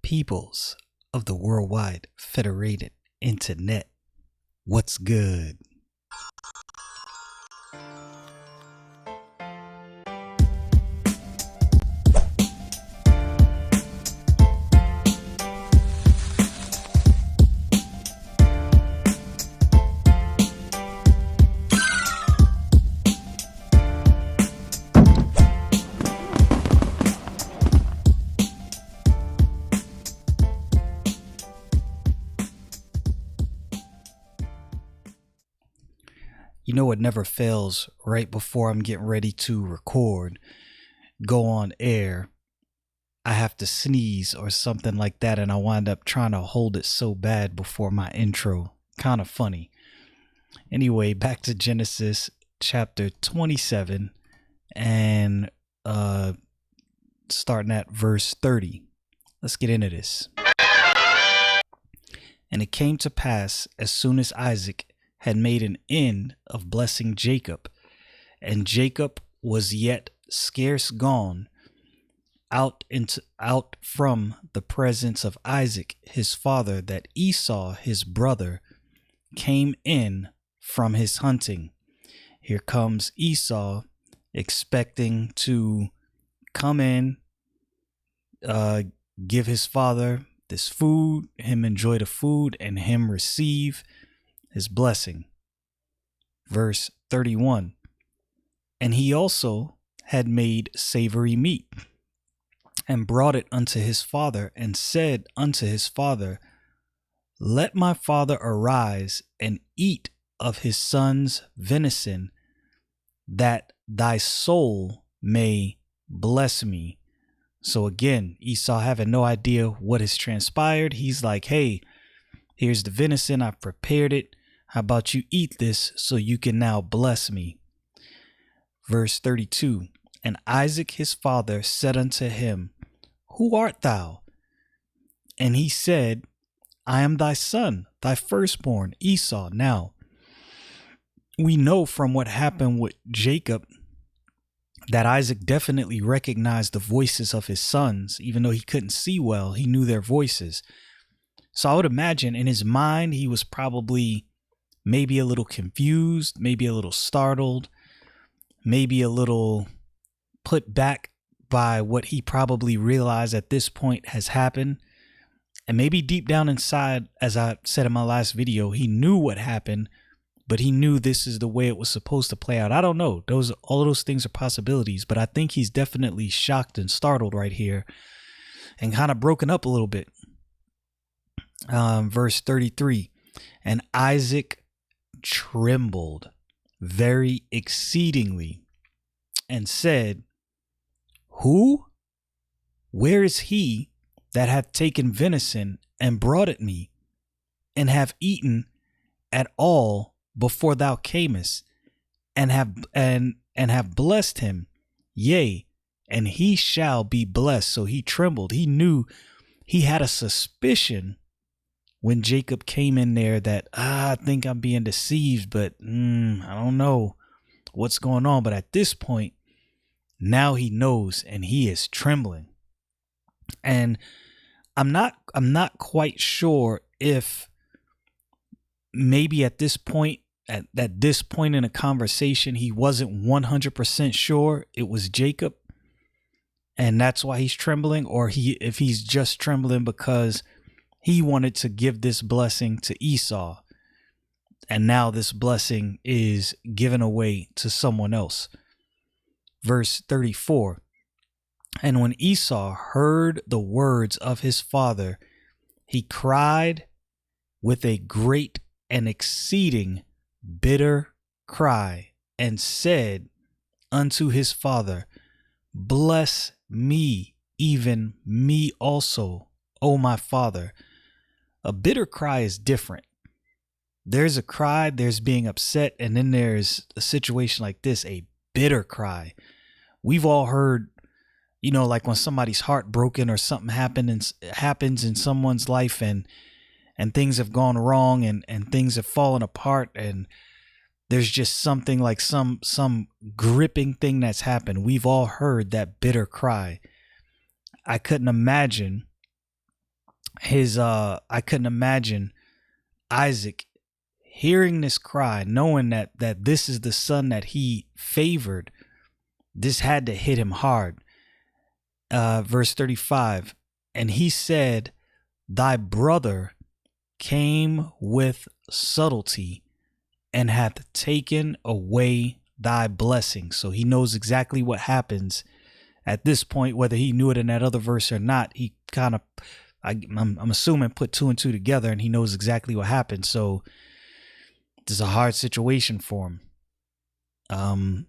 peoples of the worldwide federated internet. What's good? You know, it never fails right before I'm getting ready to record, go on air. I have to sneeze or something like that, and I wind up trying to hold it so bad before my intro. Kind of funny. Anyway, back to Genesis chapter 27 and starting at verse 30. Let's get into this. And it came to pass as soon as Isaac had made an end of blessing Jacob, and Jacob was yet scarce gone out from the presence of Isaac his father, that Esau his brother came in from his hunting. Here comes Esau, expecting to come in, give his father this food, him enjoy the food, and him receive his blessing. Verse 31. And he also had made savory meat, and brought it unto his father, and said unto his father, Let my father arise and eat of his son's venison, that thy soul may bless me. So again, Esau having no idea what has transpired. He's like, hey, here's the venison. I've prepared it. How about you eat this so you can now bless me? Verse 32. And Isaac his father said unto him, Who art thou? And he said, I am thy son, thy firstborn, Esau. Now, we know from what happened with Jacob that Isaac definitely recognized the voices of his sons. Even though he couldn't see well, he knew their voices. So I would imagine in his mind, he was probably maybe a little confused, maybe a little startled, maybe a little put back by what he probably realized at this point has happened. And maybe deep down inside, as I said in my last video, he knew what happened, but he knew this is the way it was supposed to play out. I don't know. All of those things are possibilities, but I think he's definitely shocked and startled right here and kind of broken up a little bit. Verse 33, and Isaac trembled very exceedingly and said, Who? Where is he that hath taken venison and brought it me, and have eaten at all before thou camest, and have blessed him? Yea, and he shall be blessed. So he trembled. He knew, he had a suspicion when Jacob came in there that, I think I'm being deceived, but I don't know what's going on. But at this point, now he knows, and he is trembling. And I'm not quite sure if maybe at this point in a conversation, he wasn't 100% sure it was Jacob, and that's why he's trembling, or if he's just trembling because he wanted to give this blessing to Esau, and now this blessing is given away to someone else. Verse 34. And when Esau heard the words of his father, he cried with a great and exceeding bitter cry, and said unto his father, Bless me, even me also, O my father. A bitter cry is different. There's a cry, there's being upset, and then there's a situation like this, a bitter cry. We've all heard, like when somebody's heartbroken or something happens in someone's life, and things have gone wrong, and things have fallen apart, and there's just something like some gripping thing that's happened. We've all heard that bitter cry. I couldn't imagine I couldn't imagine Isaac hearing this cry, knowing that this is the son that he favored. This had to hit him hard. Verse 35, and he said, thy brother came with subtlety and hath taken away thy blessing. So he knows exactly what happens at this point, whether he knew it in that other verse or not. He kind of, I'm assuming, put two and two together, and he knows exactly what happened. So this is a hard situation for him.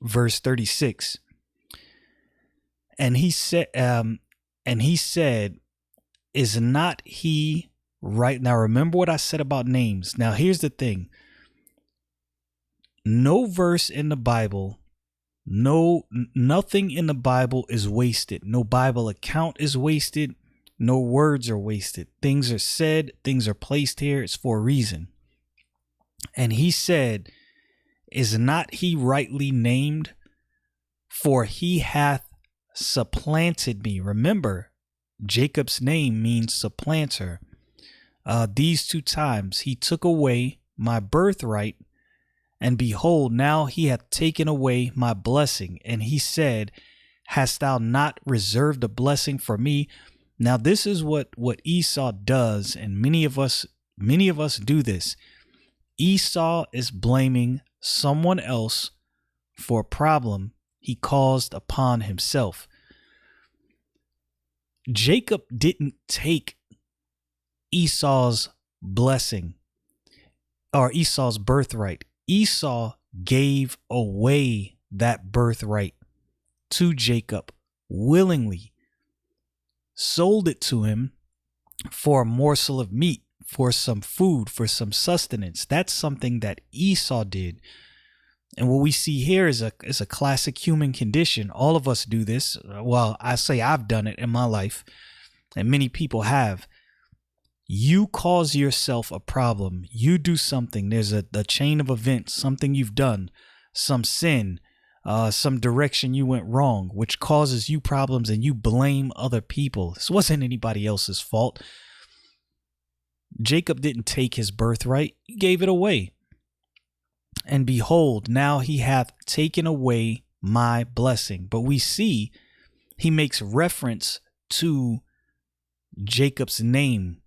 Verse 36. And he said, is not he right? Now, remember what I said about names. Now, here's the thing. No verse in the Bible, nothing in the Bible is wasted. No Bible account is wasted. No words are wasted. Things are said, things are placed here. It's for a reason. And he said, is not he rightly named? For he hath supplanted me. Remember, Jacob's name means supplanter. These two times he took away my birthright, and behold, now he hath taken away my blessing. And he said, hast thou not reserved a blessing for me? Now this is what Esau does, and many of us do this. Esau is blaming someone else for a problem he caused upon himself. Jacob didn't take Esau's blessing or Esau's birthright. Esau gave away that birthright to Jacob willingly, sold it to him for a morsel of meat, for some food, for some sustenance. That's something that Esau did. And what we see here is a classic human condition. All of us do this. Well, I say I've done it in my life, and many people have. You cause yourself a problem. You do something. There's a chain of events, something you've done, some sin, some direction you went wrong, which causes you problems, and you blame other people. This wasn't anybody else's fault. Jacob didn't take his birthright. He gave it away. And behold, now he hath taken away my blessing. But we see he makes reference to Jacob's name,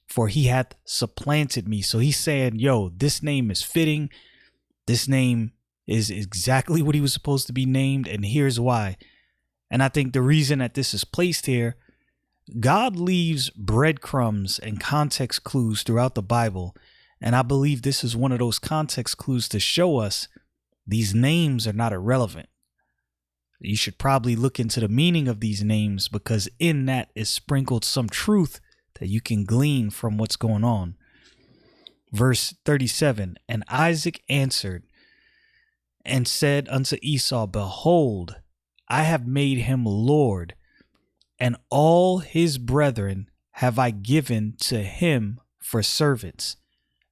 for he hath supplanted me. So he's saying, yo, this name is fitting. This name is exactly what he was supposed to be named. And here's why. And I think the reason that this is placed here, God leaves breadcrumbs and context clues throughout the Bible. And I believe this is one of those context clues to show us these names are not irrelevant. You should probably look into the meaning of these names, because in that is sprinkled some truth that you can glean from what's going on. Verse 37, and Isaac answered and said unto Esau, behold, I have made him Lord, and all his brethren have I given to him for servants,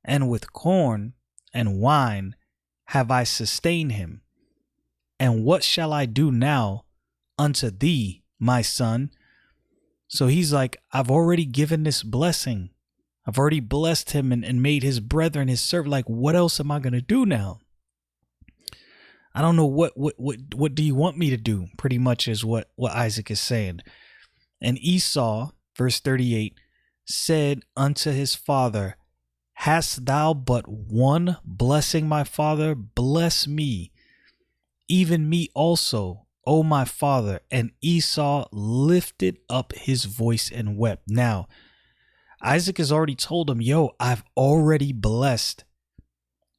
and with corn and wine have I sustained him. And what shall I do now unto thee, my son? So he's like, I've already given this blessing. I've already blessed him and made his brethren his servant. Like, what else am I going to do now? I don't know what do you want me to do? Pretty much is what Isaac is saying. And Esau, verse 38, said unto his father, hast thou but one blessing, my father? Bless me, even me also, O my father. And Esau lifted up his voice and wept. Now, Isaac has already told him, yo, I've already blessed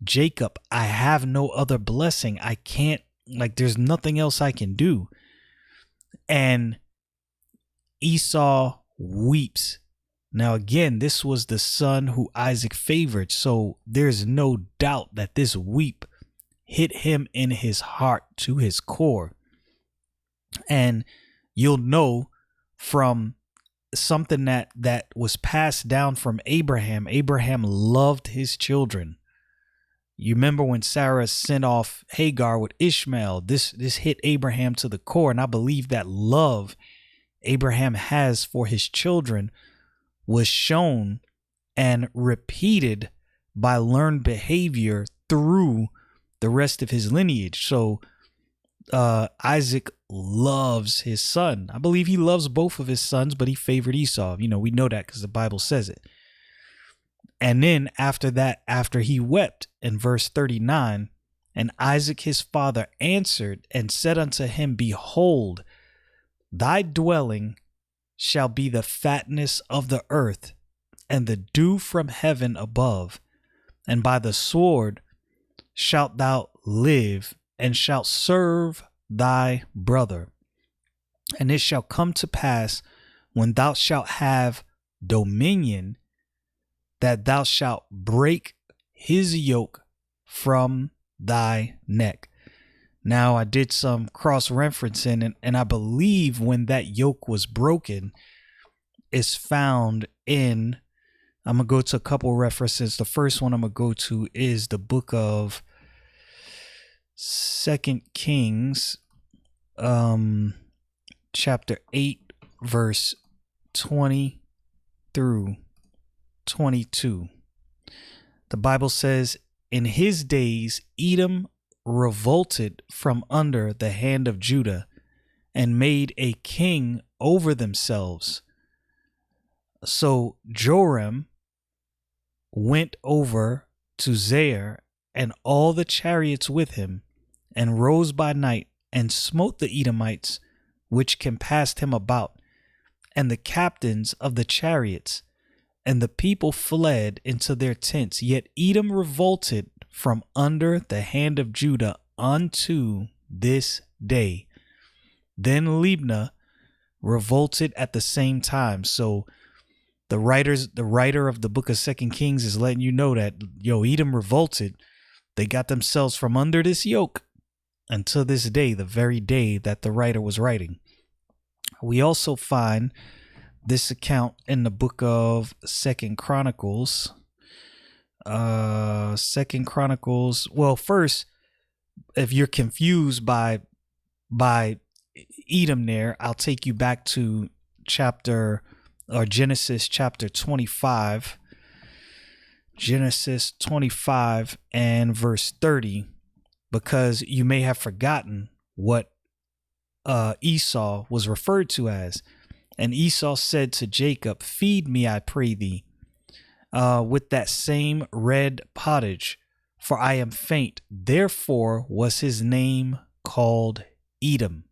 Jacob. I have no other blessing. I can't, there's nothing else I can do. And Esau weeps. Now, again, this was the son who Isaac favored. So there's no doubt that this weep hit him in his heart to his core. And you'll know from something that was passed down from Abraham. Abraham loved his children. You remember when Sarah sent off Hagar with Ishmael, this hit Abraham to the core. And I believe that love Abraham has for his children was shown and repeated by learned behavior through the rest of his lineage. So Isaac loves his son. I believe he loves both of his sons, but he favored Esau. We know that because the Bible says it. And then after that, after he wept in verse 39, and Isaac his father answered and said unto him, Behold, thy dwelling shall be the fatness of the earth and the dew from heaven above, and by the sword shalt thou live, and shalt serve thy brother. And it shall come to pass, when thou shalt have dominion, that thou shalt break his yoke from thy neck. Now, I did some cross-referencing, and I believe when that yoke was broken is found in, I'm going to go to a couple references. The first one I'm going to go to is the book of 2 Kings, chapter 8, verse 20 through 22. The Bible says, In his days, Edom revolted from under the hand of Judah and made a king over themselves. So Joram went over to Zair and all the chariots with him, and rose by night and smote the Edomites which compassed him about, and the captains of the chariots, and the people fled into their tents. Yet Edom revolted from under the hand of Judah unto this day. Then Libnah revolted at the same time. So the writer of the book of 2 Kings is letting you know that, Edom revolted. They got themselves from under this yoke until this day, the very day that the writer was writing. We also find this account in the book of 2 Chronicles. 2 Chronicles. Well, first, if you're confused by Edom there, I'll take you back to Genesis chapter 25. Genesis 25 and verse 30, because you may have forgotten what Esau was referred to as. And Esau said to Jacob, Feed me, I pray thee, with that same red pottage, for I am faint. Therefore was his name called Edom.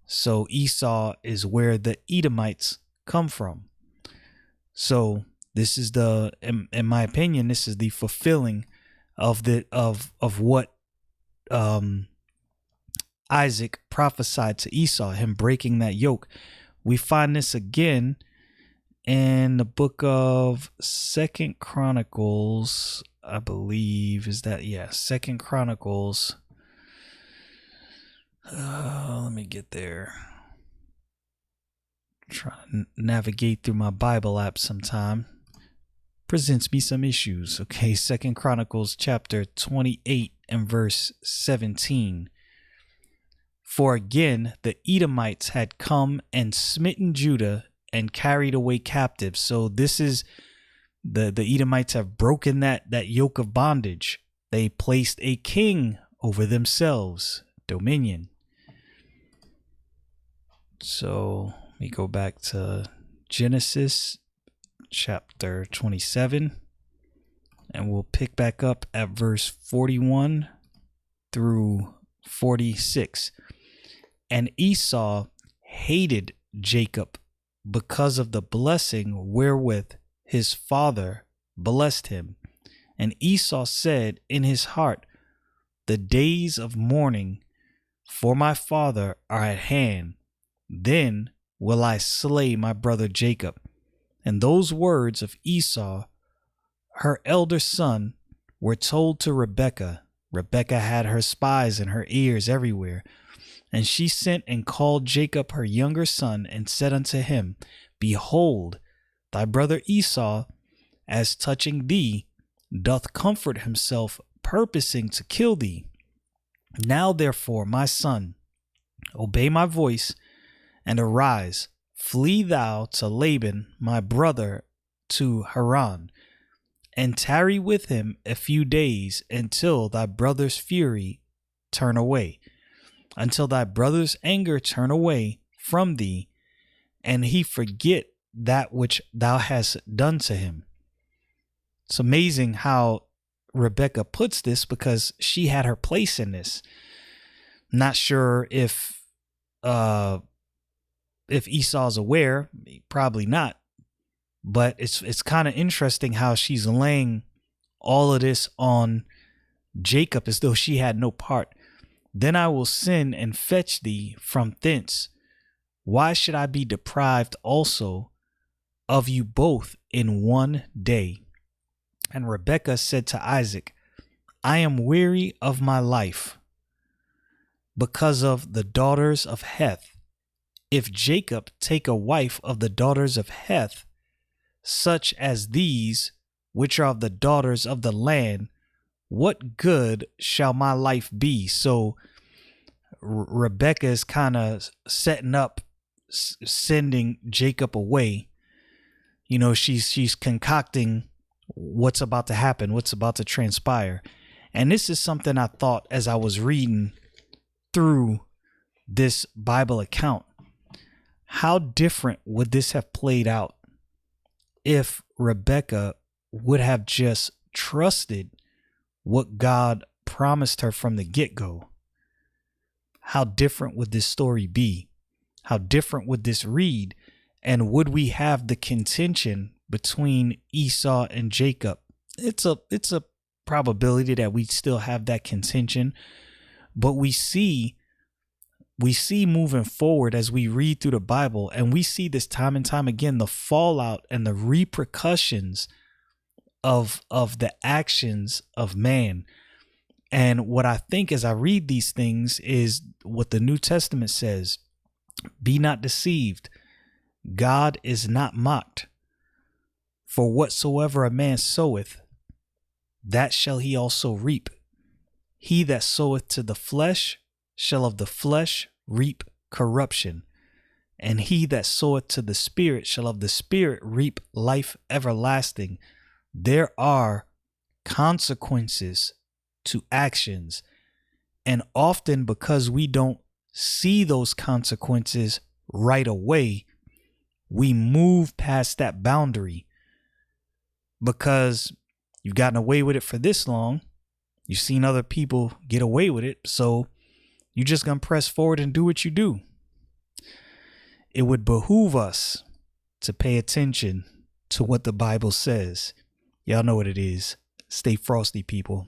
So Esau is where the Edomites come from. So this is in my opinion, this is the fulfilling of what Isaac prophesied to Esau, him breaking that yoke. We find this again in the book of 2 Chronicles, I believe. Is that, 2 Chronicles. Let me get there. Try to navigate through my Bible app sometime. Presents me some issues. Okay, 2 Chronicles chapter 28 and verse 17. For again the Edomites had come and smitten Judah and carried away captives. So this is the Edomites have broken that yoke of bondage. They placed a king over themselves, dominion. So let me go back to Genesis chapter 27, and we'll pick back up at verse 41 through 46. And Esau hated Jacob because of the blessing wherewith his father blessed him. And Esau said in his heart, The days of mourning for my father are at hand. Then will I slay my brother Jacob. And those words of Esau, her elder son, were told to Rebekah. Rebekah had her spies in her ears everywhere. And she sent and called Jacob her younger son, and said unto him, Behold, thy brother Esau, as touching thee, doth comfort himself, purposing to kill thee. Now therefore, my son, obey my voice, and arise, Flee thou to Laban, my brother, to Haran, and tarry with him a few days until thy brother's fury turn away, until thy brother's anger turn away from thee, and he forget that which thou hast done to him. It's amazing how Rebekah puts this, because she had her place in this. Not sure if Esau's aware, probably not. But it's kind of interesting how she's laying all of this on Jacob as though she had no part. Then I will send and fetch thee from thence. Why should I be deprived also of you both in one day? And Rebekah said to Isaac, I am weary of my life because of the daughters of Heth. If Jacob take a wife of the daughters of Heth, such as these, which are of the daughters of the land, what good shall my life be? So Rebekah is kind of setting up, sending Jacob away. You know, she's concocting what's about to happen, what's about to transpire. And this is something I thought as I was reading through this Bible account. How different would this have played out if Rebekah would have just trusted what God promised her from the get-go? How different would this story be? How different would this read? And would we have the contention between Esau and Jacob? It's a probability that we still have that contention, but we see moving forward as we read through the Bible, and we see this time and time again, the fallout and the repercussions of the actions of man. And what I think as I read these things is what the New Testament says: be not deceived, God is not mocked. For whatsoever a man soweth, that shall he also reap. He that soweth to the flesh shall of the flesh reap corruption, and he that soweth to the Spirit shall of the Spirit reap life everlasting. There are consequences to actions, and often because we don't see those consequences right away, we move past that boundary because you've gotten away with it for this long. You've seen other people get away with it, so you're just going to press forward and do what you do. It would behoove us to pay attention to what the Bible says. Y'all know what it is. Stay frosty, people.